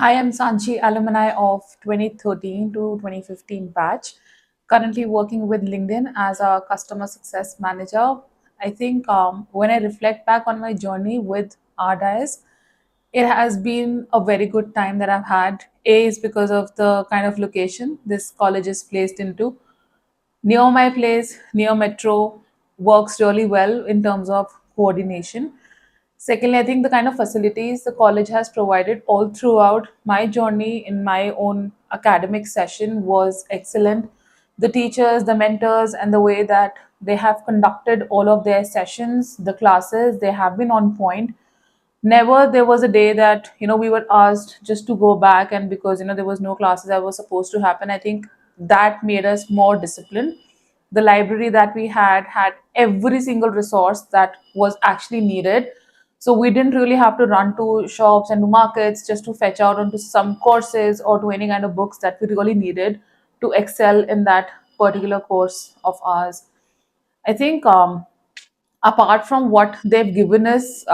Hi, I'm Sanchi, alumni of 2013 to 2015 batch. Currently working with LinkedIn as a customer success manager. I think when I reflect back on my journey with RDIS, it has been a very good time that I've had. A is because of the kind of location this college is placed into. Near my place, near metro, works really well in terms of coordination. Secondly, I think the kind of facilities the college has provided all throughout my journey in my own academic session was excellent. The teachers, the mentors, and the way that they have conducted all of their sessions, the classes, they have been on point. Never there was a day that we were asked just to go back, and because there was no classes that was supposed to happen. I think that made us more disciplined. The library that we had every single resource that was actually needed, so we didn't really have to run to shops and to markets just to fetch out onto some courses or to any kind of books that we really needed to excel in that particular course of ours. I think apart from what they've given us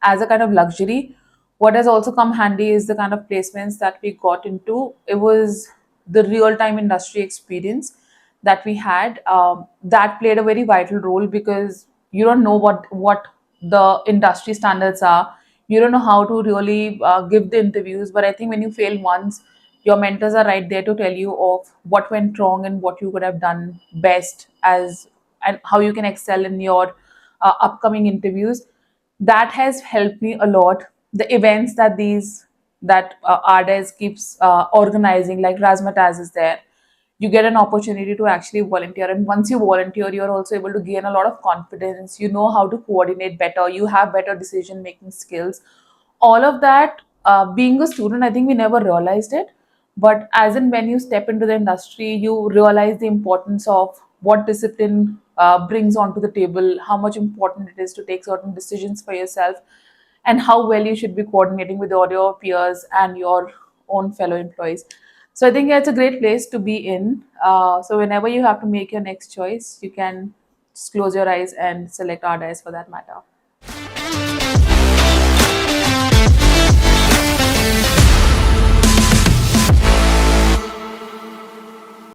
as a kind of luxury, what has also come handy is the kind of placements that we got into. It was the real time industry experience that we had that played a very vital role, because you don't know what the industry standards are. You don't know how to really give the interviews, but I think when you fail once, your mentors are right there to tell you of what went wrong and what you could have done best, as and how you can excel in your upcoming interviews. That has helped me a lot. The events that RDES keeps organizing, like Razmataz is there, you get an opportunity to actually volunteer, and once you volunteer, you're also able to gain a lot of confidence. You know how to coordinate better, you have better decision making skills. All of that, being a student, I think we never realized it, but as in when you step into the industry, you realize the importance of what discipline brings onto the table, how much important it is to take certain decisions for yourself, and how well you should be coordinating with all your peers and your own fellow employees. So I think, yeah, it's a great place to be in. So whenever you have to make your next choice, you can just close your eyes and select RDIS for that matter.